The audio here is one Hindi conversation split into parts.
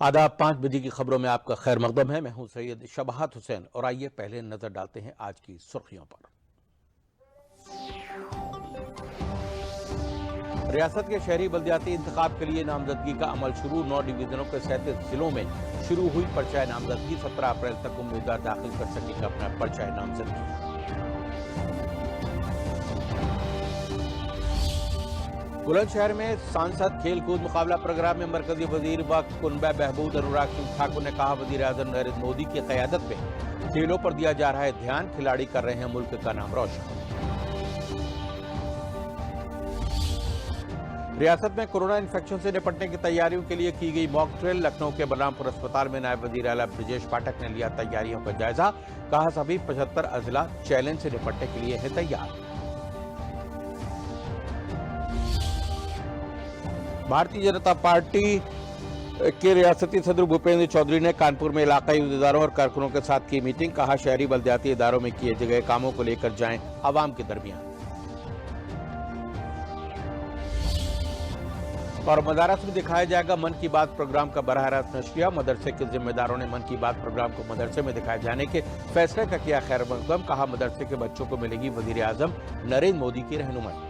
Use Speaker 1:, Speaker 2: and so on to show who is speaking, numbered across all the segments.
Speaker 1: आदाब 5 बजे की खबरों में आपका खैर मकदम है। मैं हूं सैयद शबाहत हुसैन और आइए पहले नजर डालते हैं आज की सुर्खियों पर। रियासत के शहरी बल्दियाती इंतखाब के लिए नामजदगी का अमल शुरू। 9 डिवीजनों के 37 जिलों में शुरू हुई पर्चा नामजदगी। 17 अप्रैल तक उम्मीदवार दाखिल कर सकेंगे अपना पर्चा नामजदगी। बुलंदशहर में सांसद खेल कूद मुकाबला प्रोग्राम में मरकजी वजीर वक्त कुनबा बहबूद अनुराग सिंह ठाकुर ने कहा, वजीर आजम नरेंद्र मोदी की क़यादत में खेलों पर दिया जा रहा है ध्यान, खिलाड़ी कर रहे हैं मुल्क का नाम रोशन। रियासत में कोरोना इन्फेक्शन से निपटने की तैयारियों के लिए की गई मॉक ड्रिल। लखनऊ के बलरामपुर अस्पताल में नायब वजीर आला ब्रजेश पाठक ने लिया तैयारियों का जायजा। कहा, सभी 75 अजला चैलेंज से निपटने के लिए है तैयार। भारतीय जनता पार्टी के रियासती सदर भूपेंद्र चौधरी ने कानपुर में इलाकाई अहदेदारों और कारकुनों के साथ की मीटिंग। कहा, शहरी बल्दियाती इदारों में किए गए कामों को लेकर जाएं आवाम के दरमियान। और मदारस में दिखाया जाएगा मन की बात प्रोग्राम का बराह रास्त नशरिया। मदरसे के जिम्मेदारों ने मन की बात प्रोग्राम को मदरसे में दिखाए जाने के फैसले का किया खैर मकदम। कहा, मदरसे के बच्चों को मिलेगी वजीर आजम नरेंद्र मोदी की रहनुमाई।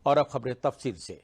Speaker 1: और अब खबरें तफसील से।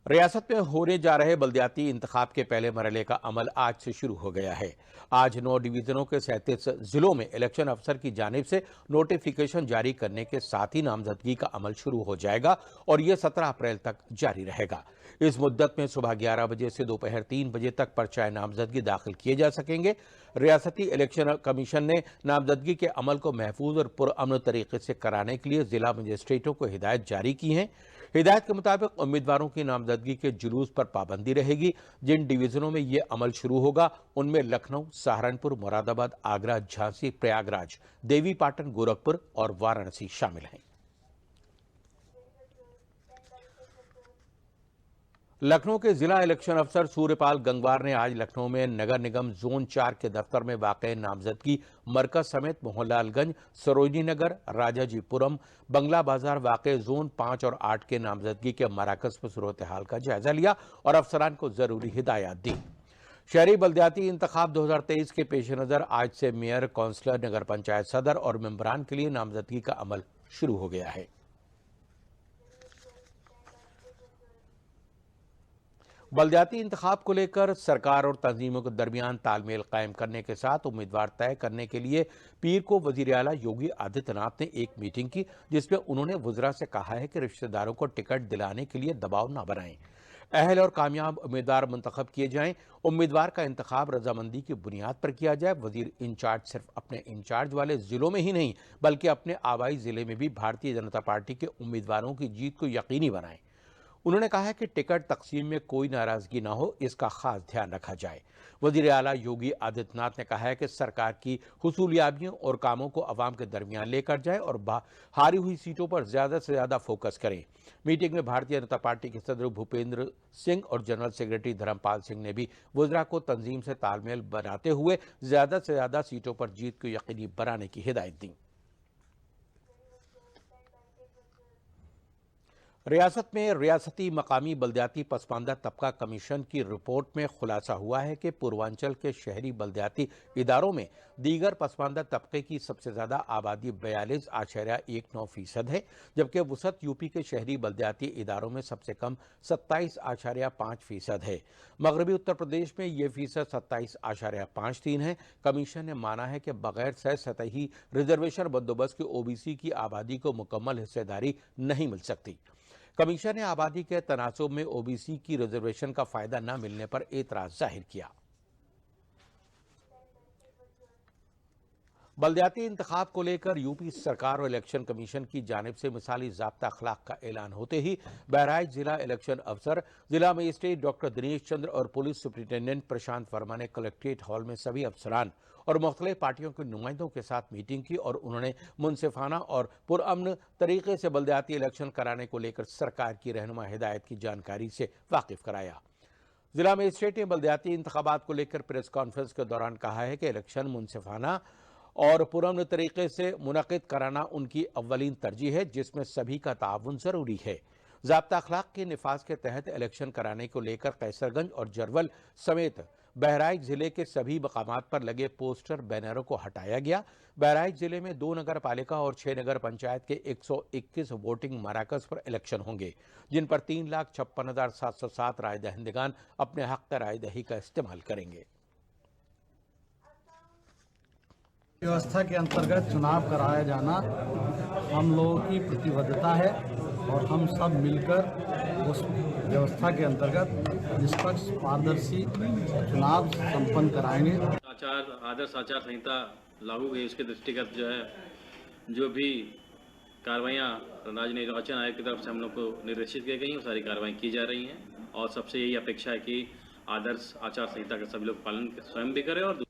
Speaker 1: रियासत में होने जा रहे बल्दियाती इंतखाब के पहले मरहले का अमल आज से शुरू हो गया है। आज 9 डिवीजनों के 37 जिलों में इलेक्शन अफसर की जानिब से नोटिफिकेशन जारी करने के साथ ही नामजदगी का अमल शुरू हो जाएगा और यह 17 अप्रैल तक जारी रहेगा। इस मुद्दत में सुबह 11 बजे से दोपहर 3 बजे तक पर्चा नामजदगी दाखिल किए जा सकेंगे। रियासती इलेक्शन कमीशन ने नामजदगी के अमल को महफूज और पुरअमन तरीके से कराने के लिए जिला मजिस्ट्रेटों को हिदायत जारी की है। हिदायत के मुताबिक उम्मीदवारों की नामजदगी के जुलूस पर पाबंदी रहेगी। जिन डिवीजनों में यह अमल शुरू होगा उनमें लखनऊ, सहारनपुर, मुरादाबाद, आगरा, झांसी, प्रयागराज, देवी पाटन, गोरखपुर और वाराणसी शामिल हैं। लखनऊ के जिला इलेक्शन अफसर सूर्यपाल गंगवार ने आज लखनऊ में नगर निगम जोन 4 के दफ्तर में वाक़ नामजदगी मरकज समेत मोहनलालगंज, सरोजनी नगर, राजाजीपुरम, बंगला बाजार वाक़ जोन 5 और 8 के नामजदगी के मराकज पर सूरत हाल का जायजा लिया और अफसरान को जरूरी हिदायत दी। शहरी बल्दियाती इंतखाब 2023 के पेश नज़र आज से मेयर, काउंसलर, नगर पंचायत सदर और मेंबरान के लिए नामजदगी का अमल शुरू हो गया है। बल्दियाती इंतखाब को लेकर सरकार और तंजीमों के दरमियान तालमेल कायम करने के साथ उम्मीदवार तय करने के लिए पीर को वजीर आला योगी आदित्यनाथ ने एक मीटिंग की, जिसमें उन्होंने वज़रा से कहा है कि रिश्तेदारों को टिकट दिलाने के लिए दबाव न बनाएं। अहल और कामयाब उम्मीदवार मुंतखब किए जाएं। उम्मीदवार का इंतखाब रजामंदी की बुनियाद पर किया जाए। वजीर इंचार्ज सिर्फ अपने इंचार्ज वाले जिलों में ही नहीं बल्कि अपने आबाई जिले में भी भारतीय जनता पार्टी के उम्मीदवारों की जीत को यकीनी बनाएं। उन्होंने कहा है कि टिकट तकसीम में कोई नाराजगी ना हो, इसका खास ध्यान रखा जाए। वजीर आला योगी आदित्यनाथ ने कहा है कि सरकार की हुसूलियाबियों और कामों को अवाम के दरमियान लेकर जाए और हारी हुई सीटों पर ज्यादा से ज्यादा फोकस करें। मीटिंग में भारतीय जनता पार्टी के सदर भूपेंद्र सिंह और जनरल सेक्रेटरी धर्मपाल सिंह ने भी वज़रा को तंजीम से तालमेल बनाते हुए ज्यादा से ज्यादा सीटों पर जीत को यकीनी बनाने की हिदायत दी। रियासत में रियासती मकामी बल्दियाती पसमानदा तबका कमीशन की रिपोर्ट में खुलासा हुआ है कि पूर्वांचल के शहरी बल्दियाती इदारों में दीगर पसमानदा तबके की सबसे ज़्यादा आबादी 42.19% है, जबकि वसत यूपी के शहरी बल्दियाती इदारों में सबसे कम 27.5% है। मगरबी उत्तर प्रदेश में ये फीसद 27.53 है। कमीशन ने माना है कि बगैर सह सतही रिजर्वेशन बंदोबस्त के ओबीसी की आबादी को मुकम्मल हिस्सेदारी नहीं मिल सकती। कमीशन ने आबादी के तनासुब में ओबीसी की रिजर्वेशन का फायदा न मिलने पर एतराज जाहिर किया। बल्दियाती इंतखाब को लेकर यूपी सरकार और इलेक्शन कमीशन की जानिब से मिसाली ज़ाब्ता अखलाक का ऐलान होते ही बहराइच जिला इलेक्शन अफसर, जिला मजिस्ट्रेट डॉक्टर दिनेश चंद्र और पुलिस सुप्रिंटेंडेंट प्रशांत वर्मा ने कलेक्ट्रेट हॉल में सभी अफसरान और मुख्तलिफ पार्टियों के नुमाइंदों के साथ मीटिंग की और उन्होंने मुनसिफाना और पुरअमन तरीके से बल्दियाती इलेक्शन कराने को लेकर सरकार की रहनुमा हिदायत की जानकारी से वाकिफ कराया। जिला मजिस्ट्रेट ने बल्दियाती इंतखाबात को लेकर प्रेस कॉन्फ्रेंस के दौरान कहा है कि इलेक्शन मुनसिफाना और पुरअमन तरीके से मुनक़िद कराना उनकी अव्वलीन तरजीह है, जिसमें सभी का ताउन ज़रूरी है। ज़ाब्ता अखलाक के निफाज के तहत इलेक्शन कराने को लेकर कैसरगंज और जरवल समेत बहराइच जिले के सभी मकामात पर लगे पोस्टर बैनरों को हटाया गया। बहराइच जिले में 2 नगर पालिका और 6 नगर पंचायत के 121 वोटिंग मराकज पर इलेक्शन होंगे, जिन पर 3,56,707 राय दहिंदगान अपने हक राय दही का इस्तेमाल करेंगे।
Speaker 2: व्यवस्था के अंतर्गत चुनाव कराया जाना हम लोगों की प्रतिबद्धता है और हम सब मिलकर उस व्यवस्था के अंतर्गत निष्पक्ष पारदर्शी चुनाव संपन्न कराएंगे।
Speaker 3: आदर्श आचार संहिता लागू हुई, उसके दृष्टिगत जो है जो भी कार्रवाइयाँ राज्य निर्वाचन आयोग की तरफ से हम लोग को निर्देशित की गई हैं, वो सारी कार्रवाई की जा रही हैं और सबसे यही अपेक्षा है कि आदर्श आचार संहिता का सभी लोग पालन स्वयं भी करें। और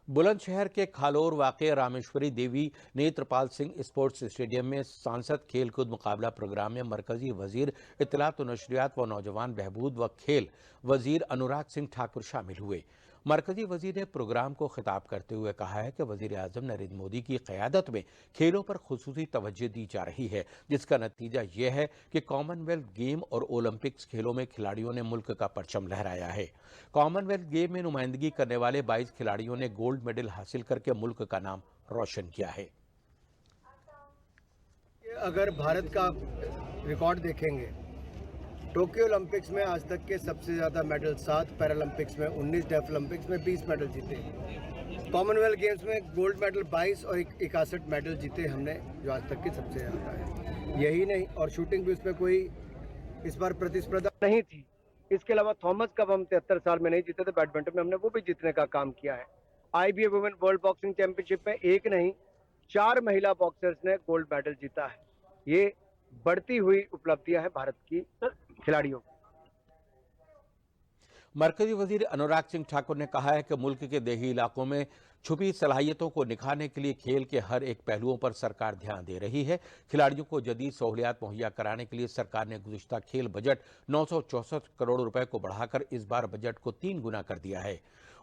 Speaker 1: बुलंदशहर के खालोर वाक़े रामेश्वरी देवी नेत्रपाल सिंह स्पोर्ट्स स्टेडियम में सांसद खेलकूद मुकाबला प्रोग्राम में मरकजी वजीर इत्तलात व नशरियात व नौजवान बहबूद व खेल वजीर अनुराग सिंह ठाकुर शामिल हुए। मरकजी वजीर ने प्रोग्राम को खिताब करते हुए कहा है कि वजीर आजम नरेंद्र मोदी की क़यादत में खेलों पर खुसूसी तवज्जो दी जा रही है, जिसका नतीजा यह है कि कॉमनवेल्थ गेम और ओलंपिक्स खेलों में खिलाड़ियों ने मुल्क का परचम लहराया है। कॉमनवेल्थ गेम में नुमाइंदगी करने वाले 22 खिलाड़ियों ने गोल्ड मेडल हासिल करके मुल्क का नाम रोशन किया है।
Speaker 4: अगर भारत का रिकॉर्ड देखेंगे, टोक्यो ओलंपिक्स में आज तक के सबसे ज़्यादा मेडल 7, पैरालंपिक्स में 19, डेफ ओलंपिक्स में 20 मेडल जीते। कॉमनवेल्थ गेम्स में गोल्ड मेडल 22 और 61 मेडल जीते हमने, जो आज तक के सबसे ज़्यादा है। यही नहीं, और शूटिंग भी उसमें कोई इस बार प्रतिस्पर्धा नहीं थी। इसके अलावा थॉमस कप हम 73 साल में नहीं जीते थे, बैडमिंटन में हमने वो भी जीतने का काम किया है। IBA women world boxing championship में एक नहीं 4 महिला बॉक्सर्स ने गोल्ड मेडल जीता है। ये बढ़ती हुई उपलब्धियां हैं भारत की खिलाड़ियों।
Speaker 1: मरकजी वजीर अनुराग सिंह ठाकुर ने कहा है कि मुल्क के देही इलाकों में छुपी सलाहियतों को निखारने के लिए खेल के हर एक पहलुओं पर सरकार ध्यान दे रही है। खिलाड़ियों को जदीद सहूलियात मुहैया कराने के लिए सरकार ने गुज़िश्ता खेल बजट 964 करोड़ रुपए को बढ़ाकर इस बार बजट को 3 गुना कर दिया है।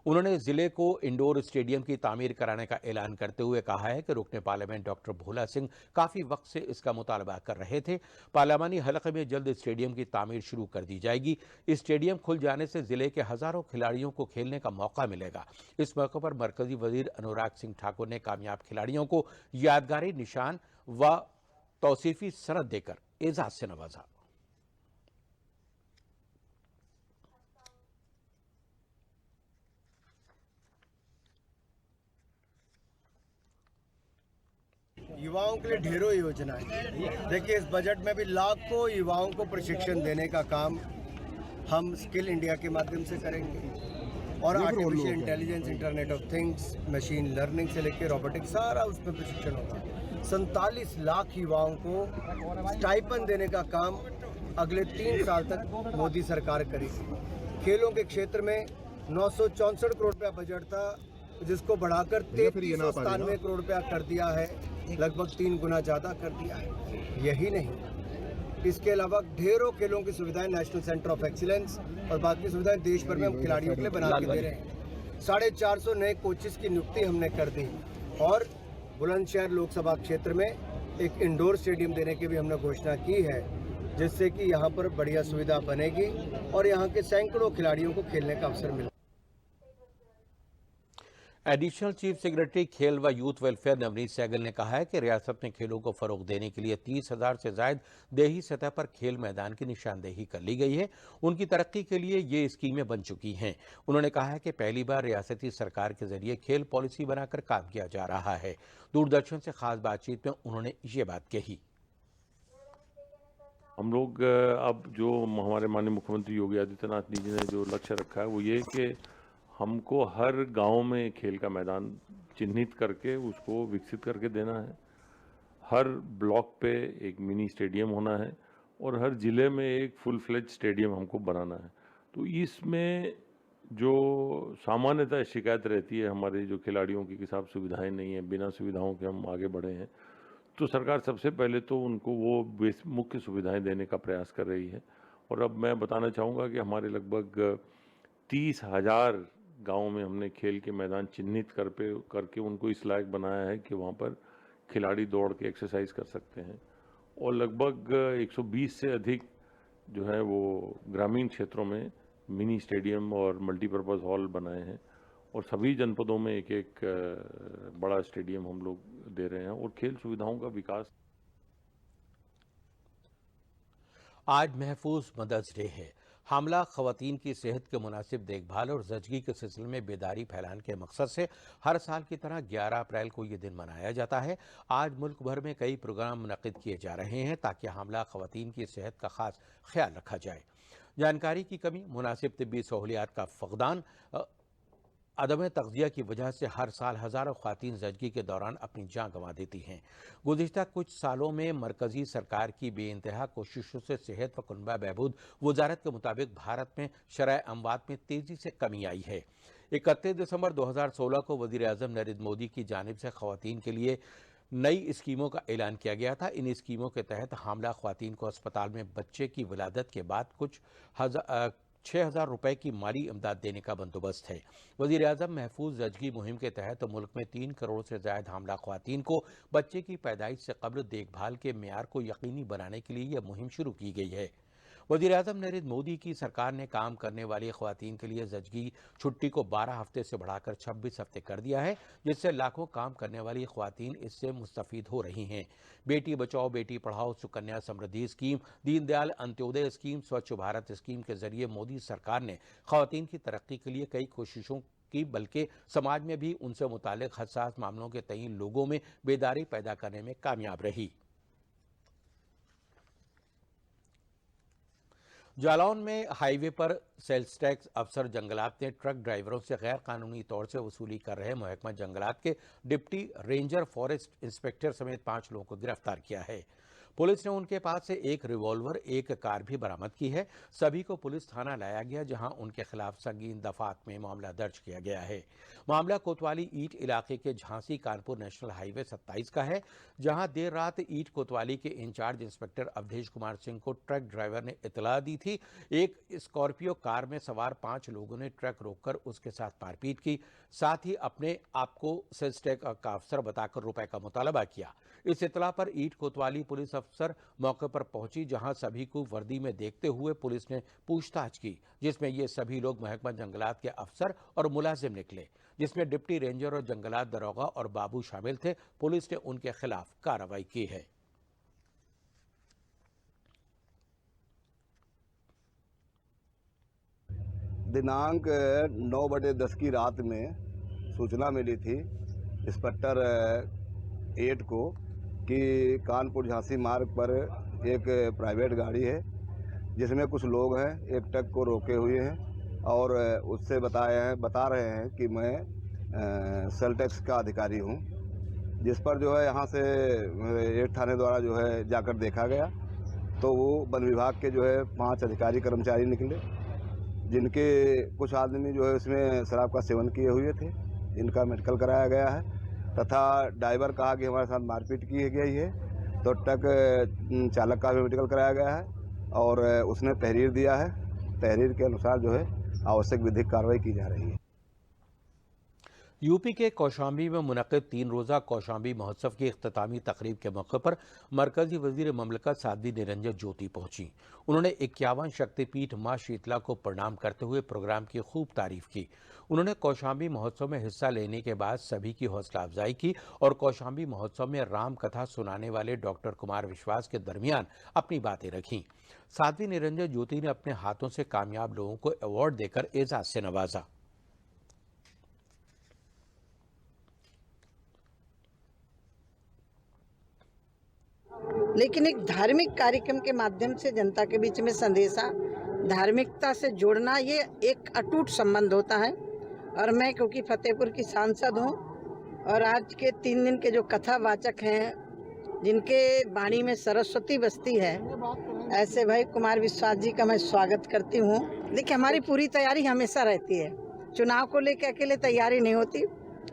Speaker 1: उन्होंने जिले को इंडोर स्टेडियम की तामीर कराने का ऐलान करते हुए कहा है कि रुकने पार्लियामेंट डॉक्टर भोला सिंह काफ़ी वक्त से इसका मुतालबा कर रहे थे। पार्लियामानी हलक़े में जल्द स्टेडियम की तामीर शुरू कर दी जाएगी। स्टेडियम खुल जाने से जिले के हज़ारों खिलाड़ियों को खेलने का मौका मिलेगा। इस मौके पर मरकजी वजीर अनुराग सिंह ठाकुर ने कामयाब खिलाड़ियों को यादगारी निशान व तौसीफी सनद देकर एजाज से नवाजा।
Speaker 4: युवाओं के लिए ढेरों योजनाएं। देखिए, इस बजट में भी लाखों युवाओं को प्रशिक्षण देने का काम हम स्किल इंडिया के माध्यम से करेंगे और artificial intelligence, internet of things, machine learning से लेकर रोबोटिक्स, सारा उसमें प्रशिक्षण होगा। 47 लाख युवाओं को स्टाइपेंड देने का काम अगले 3 साल तक मोदी सरकार करेगी। खेलों के क्षेत्र में 964 करोड़ रुपया बजट था, जिसको बढ़ाकर 3397 करोड़ रुपया कर दिया है, लगभग 3 गुना ज़्यादा कर दिया है। यही नहीं, इसके अलावा ढेरों खेलों की सुविधाएं नेशनल सेंटर ऑफ एक्सीलेंस और बाकी सुविधाएं देश भर में हम खिलाड़ियों के लिए बना के दे रहे हैं। 450 नए कोचेस की नियुक्ति हमने कर दी और बुलंदशहर लोकसभा क्षेत्र में एक इंडोर स्टेडियम देने की भी हमने घोषणा की है, जिससे कि यहाँ पर बढ़िया सुविधा बनेगी और यहाँ के सैकड़ों खिलाड़ियों को खेलने का अवसर मिलेगा।
Speaker 1: एडिशनल चीफ सेक्रेटरी खेल व यूथ वेलफेयर नवनीत सहगल ने कहा है कि रियासत में खेलों को फरोग देने के लिए 30,000 से ज्यादा देही सतह पर खेल मैदान की निशानदेही कर ली गई है। उनकी तरक्की के लिए ये स्कीमें बन चुकी हैं। उन्होंने कहा है कि पहली बार रियासती सरकार के जरिए खेल पॉलिसी बनाकर काम किया जा रहा है। दूरदर्शन से खास बातचीत में उन्होंने ये बात कही।
Speaker 5: हम लोग अब जो हमारे माननीय मुख्यमंत्री योगी आदित्यनाथ जी ने जो लक्ष्य रखा है वो ये कि हमको हर गांव में खेल का मैदान चिन्हित करके उसको विकसित करके देना है। हर ब्लॉक पे एक मिनी स्टेडियम होना है और हर ज़िले में एक फुल फ्लेज स्टेडियम हमको बनाना है। तो इसमें जो सामान्यतः शिकायत रहती है हमारे जो खिलाड़ियों की कि साहब सुविधाएं नहीं है, बिना सुविधाओं के हम आगे बढ़े हैं, तो सरकार सबसे पहले तो उनको वो मुख्य सुविधाएं देने का प्रयास कर रही है। और अब मैं बताना चाहूँगा कि हमारे लगभग 30,000 गाँव में हमने खेल के मैदान चिन्हित करके उनको इस लायक बनाया है कि वहाँ पर खिलाड़ी दौड़ के एक्सरसाइज कर सकते हैं। और लगभग 120 से अधिक जो है वो ग्रामीण क्षेत्रों में मिनी स्टेडियम और मल्टीपर्पज़ हॉल बनाए हैं और सभी जनपदों में एक एक बड़ा स्टेडियम हम लोग दे रहे हैं और खेल सुविधाओं का विकास।
Speaker 1: आज महफूज मदर्स डे है। हामला खवातीन की सेहत के मुनासिब देखभाल और जचगी के सिलसिले में बेदारी फैलाने के मकसद से हर साल की तरह 11 अप्रैल को ये दिन मनाया जाता है। आज मुल्क भर में कई प्रोग्राम मुनक्किद किए जा रहे हैं ताकि हामला खवातीन की सेहत का खास ख्याल रखा जाए। जानकारी की कमी, मुनासिब तिब्बी सहूलियात का फकदान, अदम तग़ज़िया की वजह से हर साल हज़ारों ख़वातीन ज़चगी के दौरान अपनी जान गंवा देती हैं। गुज़िश्ता कुछ सालों में मरकज़ी सरकार की बेइंतहा कोशिशों से सेहत व कुनबा बहबूद वजारत के मुताबिक भारत में शरह अमवात में तेज़ी से कमी आई है। 31 दिसंबर 2016 को वज़ीर-ए-आज़म नरेंद्र मोदी की जानिब से ख़वातीन के लिए नई स्कीमों का ऐलान किया गया था। इन स्कीमों के तहत हामला ख़वातीन को अस्पताल में बच्चे की विलादत के बाद कुछ 6,000 रुपए की माली इमदाद देने का बंदोबस्त है। वज़ीर-ए-आज़म महफूज ज़चगी मुहिम के तहत मुल्क में 3 करोड़ से ज़ायद हामला ख़वातीन को बच्चे की पैदाइश से कब्ल देखभाल के मेयार को यकीनी बनाने के लिए यह मुहिम शुरू की गई है। वज़ीर-ए-आज़म नरेंद्र मोदी की सरकार ने काम करने वाली ख़वातीन के लिए ज़चगी छुट्टी को 12 हफ्ते से बढ़ाकर 26 हफ्ते कर दिया है, जिससे लाखों काम करने वाली ख़वातीन इससे मुस्तफ़ीद हो रही हैं। बेटी बचाओ बेटी पढ़ाओ, सुकन्या समृद्धि स्कीम, दीनदयाल अंत्योदय स्कीम, स्वच्छ भारत स्कीम के जरिए मोदी सरकार ने ख़वातीन की तरक्की के लिए कई कोशिशों की, बल्कि समाज में भी उनसे मुताल्लिक़ हसास मामलों के तई लोगों में बेदारी पैदा करने में कामयाब रही। जालौन में हाईवे पर सेल्स टैक्स अफसर जंगलात ने ट्रक ड्राइवरों से गैर कानूनी तौर से वसूली कर रहे महकमा जंगलात के डिप्टी रेंजर फॉरेस्ट इंस्पेक्टर समेत 5 लोगों को गिरफ्तार किया है। पुलिस ने उनके पास से एक रिवॉल्वर, एक कार भी बरामद की है। सभी को पुलिस थाना लाया गया, जहां उनके खिलाफ संगीन दफात में मामला दर्ज किया गया है। मामला कोतवाली ईट इलाके के झांसी कानपुर नेशनल हाईवे 27 का है, जहां देर रात ईट कोतवाली के इंचार्ज इंस्पेक्टर अवधेश कुमार सिंह को ट्रक ड्राइवर ने इतला दी थी। एक स्कॉर्पियो कार में सवार 5 लोगों ने ट्रक रोककर उसके साथ मारपीट की, साथ ही अपने आप को सेल्स टैक्स का अफसर बताकर रुपए का मुतालबा किया। इस इतला पर ईट कोतवाली पुलिस अफसर मौके पर पहुंची, जहां सभी को वर्दी में देखते हुए पुलिस ने पूछताछ की, जिसमें ये सभी लोग महकमा जंगलात के अफसर और मुलाजिम निकले, जिसमें डिप्टी रेंजर और जंगलात दरोगा और बाबू शामिल थे। पुलिस ने उनके खिलाफ कार्रवाई की है।
Speaker 6: दिनांक 9/10 की रात में सूचना मिली थी इंस्पेक्टर 8 को कि कानपुर झांसी मार्ग पर एक प्राइवेट गाड़ी है जिसमें कुछ लोग हैं, एक ट्रक को रोके हुए हैं और उससे बता रहे हैं कि मैं सेल टैक्स का अधिकारी हूं, जिस पर जो है यहाँ से 8 थाने द्वारा जो है जाकर देखा गया तो वो वन विभाग के जो है 5 अधिकारी कर्मचारी निकले, जिनके कुछ आदमी जो है उसमें शराब का सेवन किए हुए थे, जिनका मेडिकल कराया गया है तथा ड्राइवर कहा कि हमारे साथ मारपीट की गई है, तो ट्रक चालक का भी मेडिकल कराया गया है और उसने तहरीर दिया है। तहरीर के अनुसार जो है आवश्यक विधिक कार्रवाई की जा रही है।
Speaker 1: यूपी के कौशाम्बी में मुनक़िद 3 रोज़ा कौशाम्बी महोत्सव की इख्तितामी तकरीब के मौके पर मरकजी वज़ीर ममलकत साध्वी निरंजन ज्योति पहुंची। उन्होंने 51 शक्तिपीठ माँ शीतला को प्रणाम करते हुए प्रोग्राम की खूब तारीफ की। उन्होंने कौशाम्बी महोत्सव में हिस्सा लेने के बाद सभी की हौसला अफजाई की और कौशाम्बी महोत्सव में राम कथा सुनाने वाले डॉक्टर कुमार विश्वास के दरमियान अपनी बातें रखीं। साध्वी निरंजन ज्योति ने अपने हाथों से कामयाब लोगों को अवार्ड देकर एजाज से नवाजा।
Speaker 7: लेकिन एक धार्मिक कार्यक्रम के माध्यम से जनता के बीच में संदेशा, धार्मिकता से जोड़ना, ये एक अटूट संबंध होता है। और मैं क्योंकि फतेहपुर की सांसद हूँ और आज के 3 दिन के जो कथावाचक हैं, जिनके वाणी में सरस्वती बसती है, ऐसे भाई कुमार विश्वास जी का मैं स्वागत करती हूँ। देखिए, हमारी पूरी तैयारी हमेशा रहती है, चुनाव को लेकर अकेले तैयारी नहीं होती।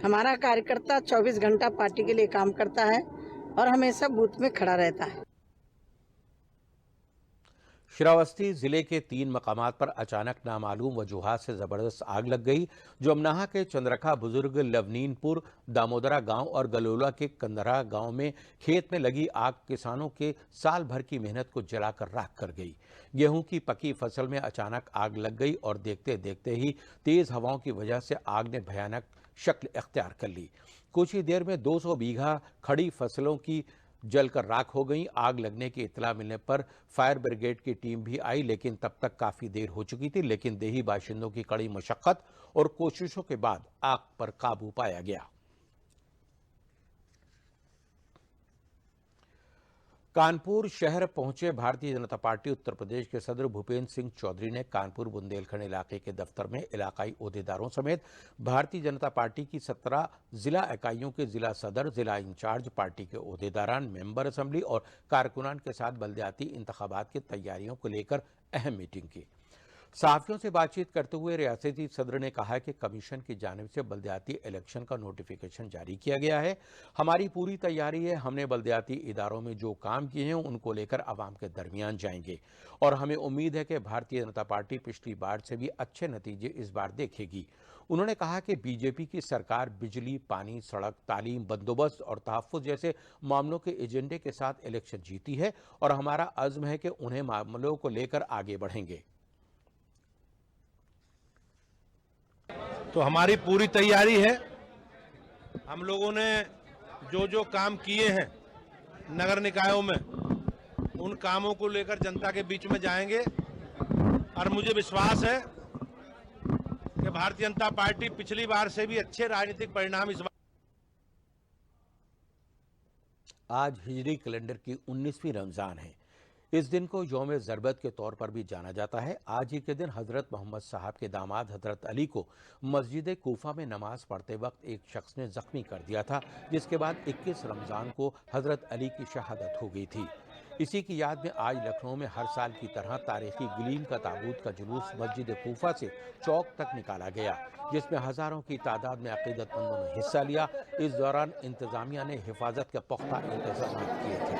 Speaker 7: हमारा कार्यकर्ता 24 घंटा पार्टी के लिए काम करता है और हमेशा बूथ में खड़ा रहता है।
Speaker 1: श्रावस्ती जिले के 3 मकामात पर अचानक नामालूम वजूहात से जबरदस्त आग लग गई, जो अमनाहा के चंद्रखा बुजुर्ग, लवनीनपुर, दामोदरा गांव और गलोला के कंदरा गांव में खेत में लगी आग किसानों के साल भर की मेहनत को जलाकर राख कर गई। गेहूं की पकी फसल में अचानक आग लग गई और देखते देखते ही तेज हवाओं की वजह से आग ने भयानक शक्ल इख्तियार कर ली। कुछ ही देर में 200 बीघा खड़ी फसलों की जलकर राख हो गई। आग लगने की इत्तला मिलने पर फायर ब्रिगेड की टीम भी आई, लेकिन तब तक काफी देर हो चुकी थी। लेकिन देही बाशिंदों की कड़ी मशक्कत और कोशिशों के बाद आग पर काबू पाया गया। कानपुर शहर पहुंचे भारतीय जनता पार्टी उत्तर प्रदेश के सदर भूपेंद्र सिंह चौधरी ने कानपुर बुंदेलखंड इलाके के दफ्तर में इलाकाई ओहदेदारों समेत भारतीय जनता पार्टी की 17 जिला इकाइयों के जिला सदर, जिला इंचार्ज, पार्टी के ओहदेदारान, मेंबर असेंबली और कारकुनान के साथ बल्दियाती इंतखाबात की तैयारियों को लेकर अहम मीटिंग की। सहाफियों से बातचीत करते हुए रियासती सदर ने कहा कि कमीशन की जानिब से बल्दियाती इलेक्शन का नोटिफिकेशन जारी किया गया है। हमारी पूरी तैयारी है। हमने बल्दियाती इदारों में जो काम किए हैं उनको लेकर आवाम के दरमियान जाएंगे और हमें उम्मीद है कि भारतीय जनता पार्टी पिछली बार से भी अच्छे नतीजे इस बार देखेगी। उन्होंने कहा कि बीजेपी की सरकार बिजली, पानी, सड़क, तालीम, बंदोबस्त और तहफ्फुज़ जैसे मामलों के एजेंडे के साथ इलेक्शन जीती है और हमारा अज़्म है कि उन्हें मामलों को लेकर आगे बढ़ेंगे।
Speaker 8: तो हमारी पूरी तैयारी है। हम लोगों ने जो काम किए हैं नगर निकायों में, उन कामों को लेकर जनता के बीच में जाएंगे और मुझे विश्वास है कि भारतीय जनता पार्टी पिछली बार से भी अच्छे राजनीतिक परिणाम इस बार।
Speaker 1: आज हिजरी कैलेंडर की 19वीं रमजान है। इस दिन को यौम ज़रबत के तौर पर भी जाना जाता है। आज ही के दिन हज़रत मोहम्मद साहब के दामाद हज़रत अली को मस्जिद कूफा में नमाज पढ़ते वक्त एक शख्स ने ज़ख्मी कर दिया था, जिसके बाद 21 रमज़ान को हज़रत अली की शहादत हो गई थी। इसी की याद में आज लखनऊ में हर साल की तरह तारीखी गलीम का ताबूत का जुलूस मस्जिद कूफा से चौक तक निकाला गया, जिसमें हज़ारों की तादाद में अक़ीदतमंदों ने हिस्सा लिया। इस दौरान इंतज़ामिया ने हिफाजत के पुख्ता इंतज़ाम किए थे।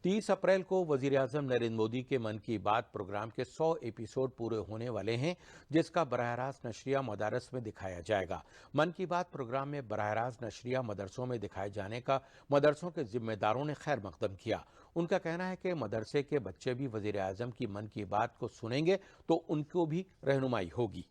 Speaker 1: 30 अप्रैल को वज़ीर-ए-आज़म नरेंद्र मोदी के मन की बात प्रोग्राम के 100 एपिसोड पूरे होने वाले हैं, जिसका बराह रास्त नशरिया मदारस में दिखाया जाएगा। मन की बात प्रोग्राम में बराह रास्त नशरिया मदरसों में दिखाए जाने का मदरसों के जिम्मेदारों ने खैर मकदम किया। उनका कहना है कि मदरसे के बच्चे भी वज़ीर-ए-आज़म की मन की बात को सुनेंगे तो उनको भी रहनुमाई होगी।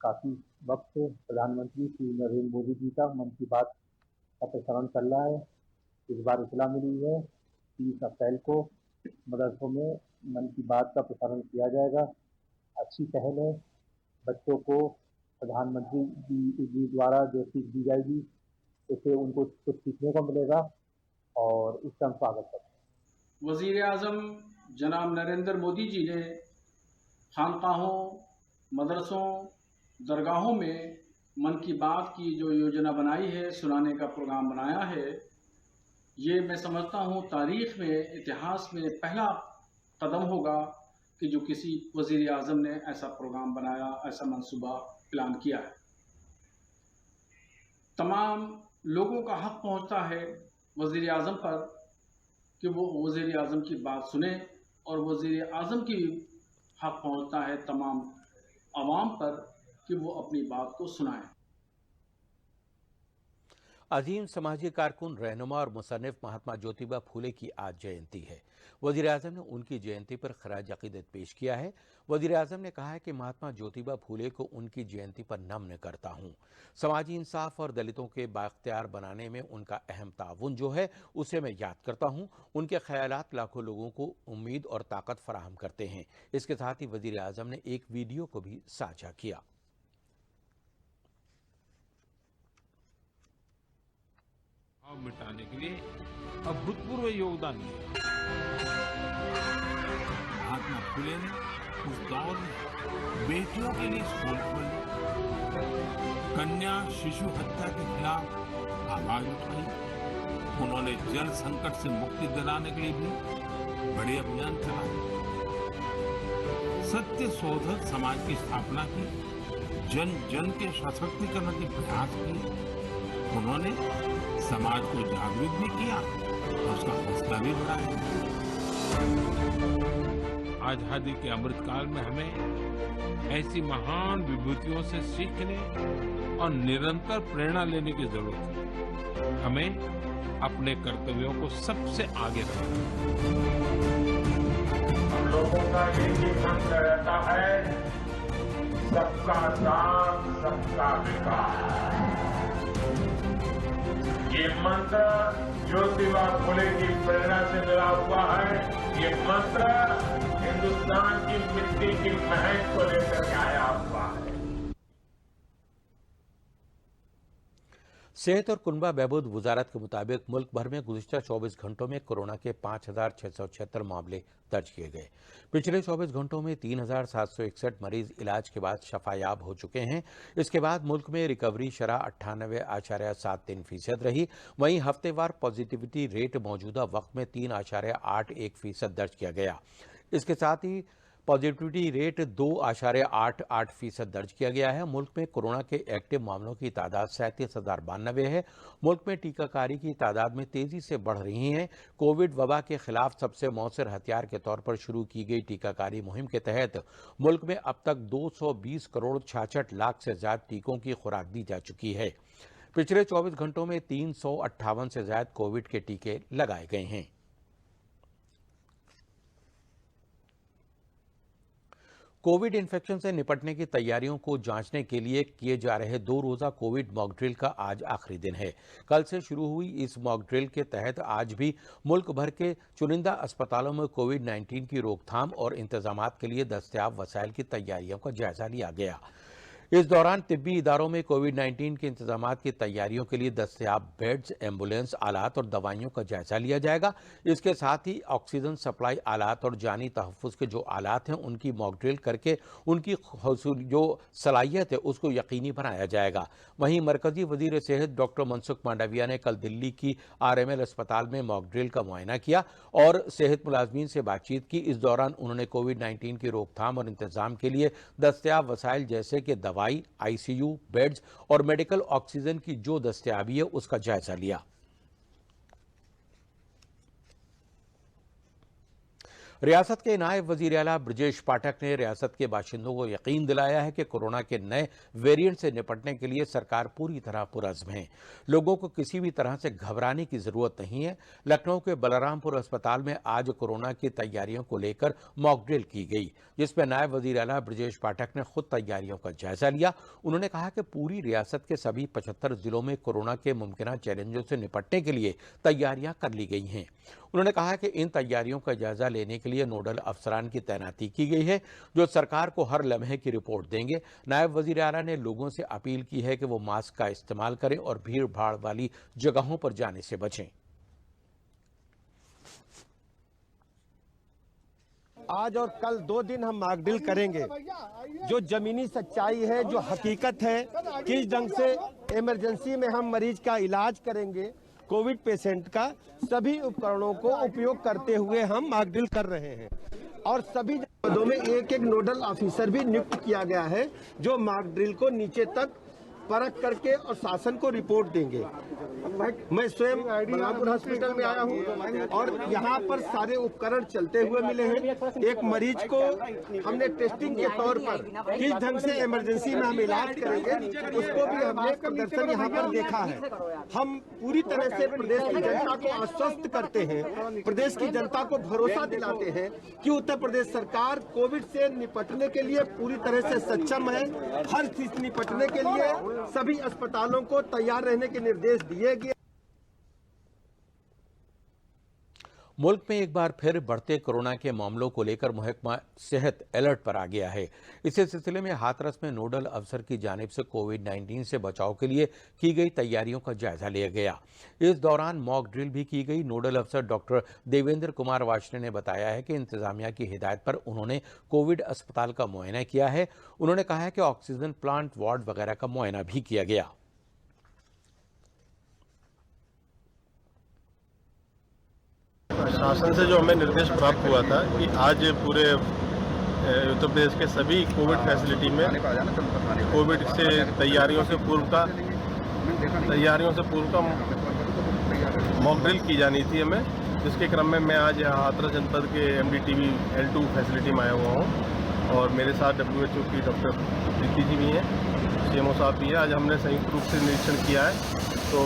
Speaker 9: काफी वक्त से प्रधानमंत्री श्री नरेंद्र मोदी जी का मन की बात का प्रसारण चल रहा है। इस बार इतला मिली है 30 अप्रैल को मदरसों में मन की बात का प्रसारण किया जाएगा। अच्छी पहल है। बच्चों को प्रधानमंत्री जी द्वारा जो सीख दी जाएगी उससे उनको कुछ सीखने को मिलेगा और इसका हम स्वागत करते हैं।
Speaker 10: वज़ीर-ए-आज़म जनाब नरेंद्र मोदी जी ने खानकाहों, मदरसों, दरगाहों में मन की बात की जो योजना बनाई है, सुनाने का प्रोग्राम बनाया है, ये मैं समझता हूँ तारीख़ में, इतिहास में पहला कदम होगा कि जो किसी वज़ीर-ए-आज़म ने ऐसा प्रोग्राम बनाया, ऐसा मंसूबा प्लान किया है। तमाम लोगों का हक़ पहुँचता है वज़ीर-ए-आज़म पर कि वो वज़ीर-ए-आज़म की बात सुने और वज़ीर-ए-आज़म की हक़ पहुँचता है तमाम आवाम पर कि वो अपनी बात को सुनाएं।
Speaker 1: अजीम समाजी कारकुन, रहनुमा और मुसन्निफ महात्मा ज्योतिबा फूले की आज जयंती है। वज़ीर-ए-आज़म ने उनकी जयंती पर खराज अक़ीदत पेश किया है। वज़ीर-ए-आज़म ने कहा है कि महात्मा ज्योतिबा फूले को उनकी जयंती पर नमन करता हूँ। समाजी इंसाफ और दलितों के बाख्तियार बनाने में उनका अहम ताउन जो है उसे मैं याद करता हूँ। उनके ख्यालात लाखों लोगों को उम्मीद और ताकत फराहम करते हैं। इसके साथ ही वज़ीर-ए-आज़म ने एक वीडियो को भी साझा किया।
Speaker 11: मिटाने के लिए अभूतपूर्व योगदान दिया। महात्मा फुले ने उस दौर में बेटियों के लिए स्कूल खोले, कन्या शिशु हत्या के खिलाफ आवाज उठाई, उन्होंने जल संकट से मुक्ति दिलाने के लिए भी बड़े अभियान चलाए। सत्य शोधक समाज की स्थापना की, जन जन के सशक्तिकरण के प्रयास किए। उन्होंने समाज को जागरूक भी किया और उसका हौसला भी बढ़ाया। आजादी के अमृतकाल में हमें ऐसी महान विभूतियों से सीखने और निरंतर प्रेरणा लेने की जरूरत है। हमें अपने कर्तव्यों को सबसे आगे रखना है।
Speaker 12: हम लोगों का एक ही मंत्र रहता है, सबका साथ सबका विकास। ये मंत्र ज्योतिबा फुले की प्रेरणा से मिला हुआ है। ये मंत्र हिंदुस्तान की मिट्टी की महक को लेकर के आया हुआ है।
Speaker 1: सेहत और कुनबा बहबूद वजारत के मुताबिक मुल्क भर में गुज़िश्ता 24 घंटों में कोरोना के 5,676 मामले दर्ज किए गए। पिछले 24 घंटों में 3,761 मरीज इलाज के बाद शफायाब हो चुके हैं। इसके बाद मुल्क में रिकवरी शरह 98.73% रही। वहीं हफ्तेवार पॉजिटिविटी रेट मौजूदा वक्त में 3.81% दर्ज किया गया। इसके साथ ही पॉजिटिविटी रेट 2.88% दर्ज किया गया है। मुल्क में कोरोना के एक्टिव मामलों की तादाद 37,092 है। मुल्क में टीकाकारी की तादाद में तेजी से बढ़ रही है। कोविड वबा के खिलाफ सबसे मौसर हथियार के तौर पर शुरू की गई टीकाकारी मुहिम के तहत मुल्क में अब तक 220 करोड़ 66 लाख से ज्यादा टीकों की खुराक दी जा चुकी है। पिछले 24 घंटों में 358 से ज्यादा कोविड के टीके लगाए गए हैं। कोविड इन्फेक्शन से निपटने की तैयारियों को जांचने के लिए किए जा रहे 2 रोजा कोविड मॉक ड्रिल का आज आखिरी दिन है। कल से शुरू हुई इस मॉक ड्रिल के तहत आज भी मुल्क भर के चुनिंदा अस्पतालों में कोविड-19 की रोकथाम और इंतजामात के लिए दस्तयाब वसाइल की तैयारियों का जायजा लिया गया। इस दौरान तिब्बी इदारों में कोविड-19 के इंतजामात की तैयारियों के लिए दस्तयाब बेड्स, एम्बुलेंस, आलात और दवाइयों का जायजा लिया जाएगा। इसके साथ ही ऑक्सीजन सप्लाई आलात और जानी तहफ़्फ़ुज़ के जो आलात हैं उनकी मॉक ड्रिल करके उनकी जो सलाहियत है उसको यकीनी बनाया जाएगा। वहीं मरकजी वजीर सेहत डॉक्टर मनसुख मांडविया ने कल दिल्ली की RML अस्पताल में मॉक ड्रिल का मुआयना किया और सेहत मुलाजमीन से बातचीत की। इस दौरान उन्होंने कोविड-19 की रोकथाम और इंतजाम के लिए दस्तयाब वसाइल जैसे कि दवाई, ICU, बेड्स और मेडिकल ऑक्सीजन की जो दस्तयाबी है उसका जायजा लिया। रियासत के नायब वजीर आला ब्रजेश पाठक ने रियासत के बाशिंदों को यकीन दिलाया है कि कोरोना के नए वेरिएंट से निपटने के लिए सरकार पूरी तरह पुरअज़्म है। लोगों को किसी भी तरह से घबराने की जरूरत नहीं है। लखनऊ के बलरामपुर अस्पताल में आज कोरोना की तैयारियों को लेकर मॉक ड्रिल की गई, जिसमें नायब वजीर आला ब्रजेश पाठक ने खुद तैयारियों का जायजा लिया। उन्होंने कहा कि पूरी रियासत के सभी 75 जिलों में कोरोना के मुमकिन चैलेंजों से निपटने के लिए तैयारियां कर ली गई हैं। उन्होंने कहा कि इन तैयारियों का जायजा लेने के लिए नोडल अफसरान की तैनाती की गई है जो सरकार को हर लम्हे की रिपोर्ट देंगे। नायब वजीर आला ने लोगों से अपील की है कि वो मास्क का इस्तेमाल करें और भीड़ भाड़ वाली जगहों पर जाने से बचें।
Speaker 13: आज और कल 2 दिन हम मॉक ड्रिल करेंगे। जो जमीनी सच्चाई है, जो हकीकत है, किस ढंग से इमरजेंसी में हम मरीज का इलाज करेंगे, कोविड पेशेंट का, सभी उपकरणों को उपयोग करते हुए हम मॉक ड्रिल कर रहे हैं। और सभी पदों में एक नोडल ऑफिसर भी नियुक्त किया गया है जो मॉक ड्रिल को नीचे तक परख करके और शासन को रिपोर्ट देंगे। मैं स्वयं बलरामपुर हॉस्पिटल में आया हूं और यहाँ पर सारे उपकरण चलते हुए मिले हैं। एक मरीज को हमने टेस्टिंग के तौर पर किस ढंग से इमरजेंसी में हम इलाज करेंगे उसको भी हमने प्रदर्शन यहाँ पर देखा है। हम पूरी तरह से प्रदेश की जनता को आश्वस्त करते हैं, प्रदेश की जनता को भरोसा दिलाते हैं कि उत्तर प्रदेश सरकार कोविड से निपटने के लिए पूरी तरह से सक्षम है। हर चीज निपटने के लिए सभी अस्पतालों को तैयार रहने के निर्देश दिए गए।
Speaker 1: मुल्क में एक बार फिर बढ़ते कोरोना के मामलों को लेकर महकमा सेहत अलर्ट पर आ गया है। इसी सिलसिले में हाथरस में नोडल अफसर की जानिब से कोविड-19 से बचाव के लिए की गई तैयारियों का जायजा लिया गया। इस दौरान मॉक ड्रिल भी की गई। नोडल अफसर डॉक्टर देवेंद्र कुमार वाशने ने बताया है कि इंतजामिया की हिदायत पर उन्होंने कोविड अस्पताल का मुआयना किया है। उन्होंने कहा है कि ऑक्सीजन प्लांट, वार्ड वगैरह का मुआयना भी किया गया।
Speaker 14: शासन से जो हमें निर्देश प्राप्त हुआ था कि आज पूरे उत्तर प्रदेश के सभी कोविड फैसिलिटी में कोविड से तैयारियों से पूर्व का मॉक ड्रिल की जानी थी हमें, जिसके क्रम में मैं आज यहाँ हाथरस जनपद के MDTV L2 फैसिलिटी में आया हुआ हूँ और मेरे साथ WHO की डॉक्टर प्रीति जी भी हैं, CMO साहब भी है। आज हमने संयुक्त रूप से निरीक्षण किया है। तो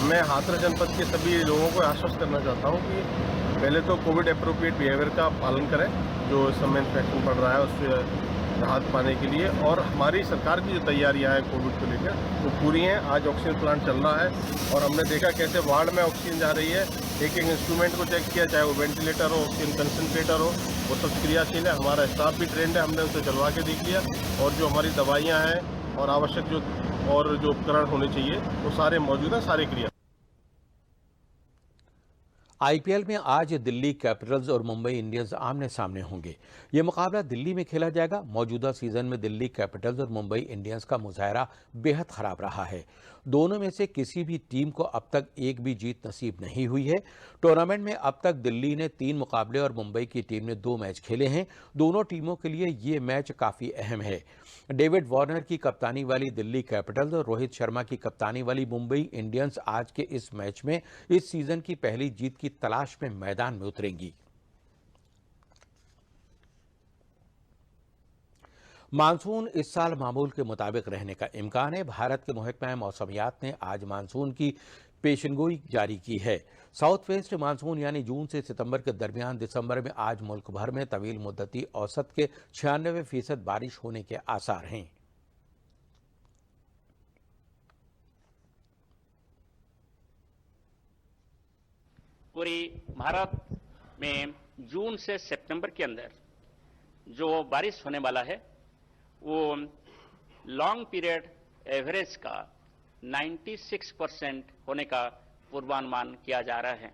Speaker 14: मैं हाथरस जनपद के सभी लोगों को आश्वस्त करना चाहता हूँ कि पहले तो कोविड एप्रोप्रिएट बिहेवियर का पालन करें, जो इस समय इन्फेक्शन बढ़ रहा है उससे राहत पाने के लिए। और हमारी सरकार की जो तैयारियां हैं कोविड को लेकर वो पूरी हैं। आज ऑक्सीजन प्लांट चल रहा है और हमने देखा कैसे वार्ड में ऑक्सीजन जा रही है। एक इंस्ट्रूमेंट को चेक किया, चाहे वो वेंटिलेटर हो, ऑक्सीजन कंसनट्रेटर हो, वो सब क्रियाशील है। हमारा स्टाफ भी ट्रेंड है, हमने उसे चलवा के देख लिया। और जो हमारी दवाइयाँ हैं और आवश्यक जो उपकरण होने चाहिए वो सारे मौजूद हैं, सारे क्रिया।
Speaker 1: IPL में आज दिल्ली कैपिटल्स और मुंबई इंडियंस आमने सामने होंगे। ये मुकाबला दिल्ली में खेला जाएगा। मौजूदा सीजन में दिल्ली कैपिटल्स और मुंबई इंडियंस का मुजाहरा बेहद खराब रहा है। दोनों में से किसी भी टीम को अब तक एक भी जीत नसीब नहीं हुई है। टूर्नामेंट में अब तक दिल्ली ने 3 मुकाबले और मुंबई की टीम ने 2 मैच खेले हैं। दोनों टीमों के लिए ये मैच काफ़ी अहम है। डेविड वार्नर की कप्तानी वाली दिल्ली कैपिटल्स और रोहित शर्मा की कप्तानी वाली मुंबई इंडियंस आज के इस मैच में इस सीजन की पहली जीत की तलाश में मैदान में उतरेंगी। मानसून इस साल मामूल के मुताबिक रहने का इम्कान है। भारत के महकमा मौसमियात ने आज मानसून की पेशेनगोई जारी की है। साउथ वेस्ट मानसून यानी जून से सितंबर के दरमियान दिसंबर में आज मुल्क भर में तवील मुद्दती औसत के 96% बारिश होने के आसार हैं।
Speaker 15: पूरी भारत में जून से सितंबर के अंदर जो बारिश होने वाला है वो लॉन्ग पीरियड एवरेज का 96% होने का पूर्वानुमान किया जा रहा है।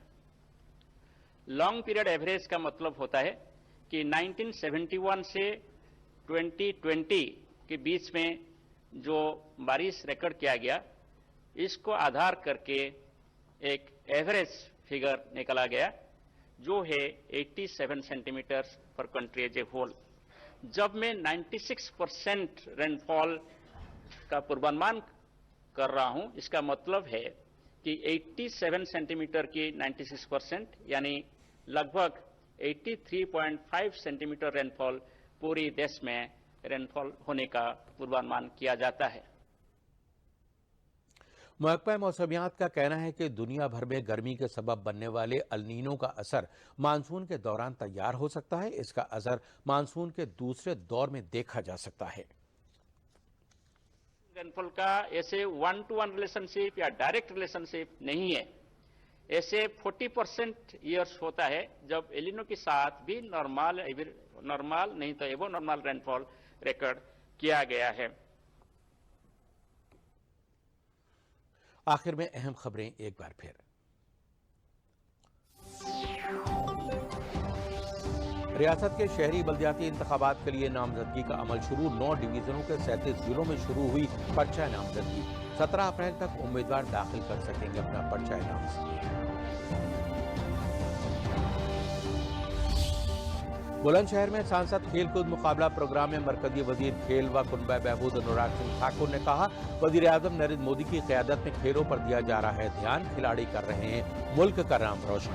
Speaker 15: लॉन्ग पीरियड एवरेज का मतलब होता है कि 1971 से 2020 के बीच में जो बारिश रिकॉर्ड किया गया, इसको आधार करके एक एवरेज फिगर निकाला गया जो है 87 सेंटीमीटर पर कंट्री एज ए होल। जब मैं 96% रेनफॉल का पूर्वानुमान कर रहा हूं, इसका मतलब है कि 87 सेंटीमीटर की 96% यानी लगभग 83.5 सेंटीमीटर रेनफॉल पूरी देश में रेनफॉल होने का पूर्वानुमान किया जाता है।
Speaker 1: महकमा मौसमियात का कहना है कि दुनिया भर में गर्मी के सबब बनने वाले अल नीनो का असर मानसून के दौरान तैयार हो सकता है। इसका असर मानसून के दूसरे दौर में देखा जा सकता है।
Speaker 15: रेनफॉल का ऐसे 1-to-1 रिलेशनशिप या डायरेक्ट रिलेशनशिप नहीं है। ऐसे 40% ईयर्स होता है जब एल नीनो के साथ भी नॉर्मल नहीं तो एवो नॉर्मल रेनफॉल रिकॉर्ड किया गया है।
Speaker 1: आखिर में अहम खबरें एक बार फिर। रियासत के शहरी बल्दियाती इंतखाबात के लिए नामजदगी का अमल शुरू। 9 डिवीजनों के 37 जिलों में शुरू हुई पर्चा नामजदगी। 17 अप्रैल तक उम्मीदवार दाखिल कर सकेंगे अपना पर्चा नामजदगी। बुलंदशहर में सांसद खेलकूद मुकाबला प्रोग्राम में मरकजी वजीर खेल व कुनबा बहबूद अनुराग सिंह ठाकुर ने कहा, वजीर आजम नरेंद्र मोदी की क़यादत में खेलों पर दिया जा रहा है ध्यान, खिलाड़ी कर रहे हैं मुल्क का नाम रोशन।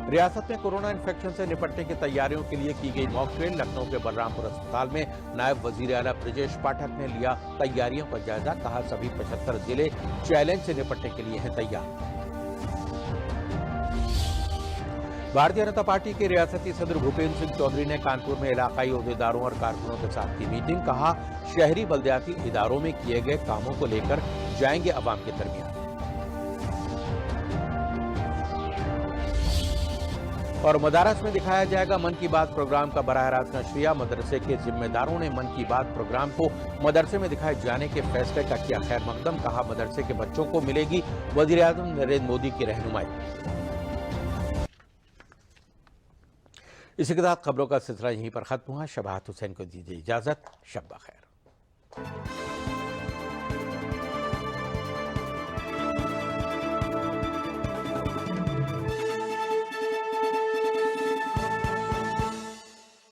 Speaker 1: रियासत में कोरोना इन्फेक्शन से निपटने की तैयारियों के लिए की गई मॉक ड्रिल। लखनऊ के बलरामपुर अस्पताल में नायब वजीर आला ब्रजेश पाठक ने लिया तैयारियों का जायजा। कहा, सभी 75 जिले चैलेंज से निपटने के लिए हैं तैयार। भारतीय जनता पार्टी के रियासती सदर भूपेंद्र सिंह चौधरी ने कानपुर में इलाकाई ओहदेदारों और कारकुनों के साथ की मीटिंग। कहा, शहरी बल्दियाती इदारों में किए गए कामों को लेकर जाएंगे अवाम के दरमियान। और मदारस में दिखाया जाएगा मन की बात प्रोग्राम का बराह रास्त नशरिया। मदरसे के जिम्मेदारों ने मन की बात प्रोग्राम को मदरसे में दिखाए जाने के फैसले का किया खैर मकदम। कहा, मदरसे के बच्चों को मिलेगी वजीर आजम नरेंद्र मोदी की रहनुमाई। इसी के साथ खबरों का सिलसिला यहीं पर खत्म हुआ। शबाहत हुसैन को दीजिए इजाजत। शब बखैर।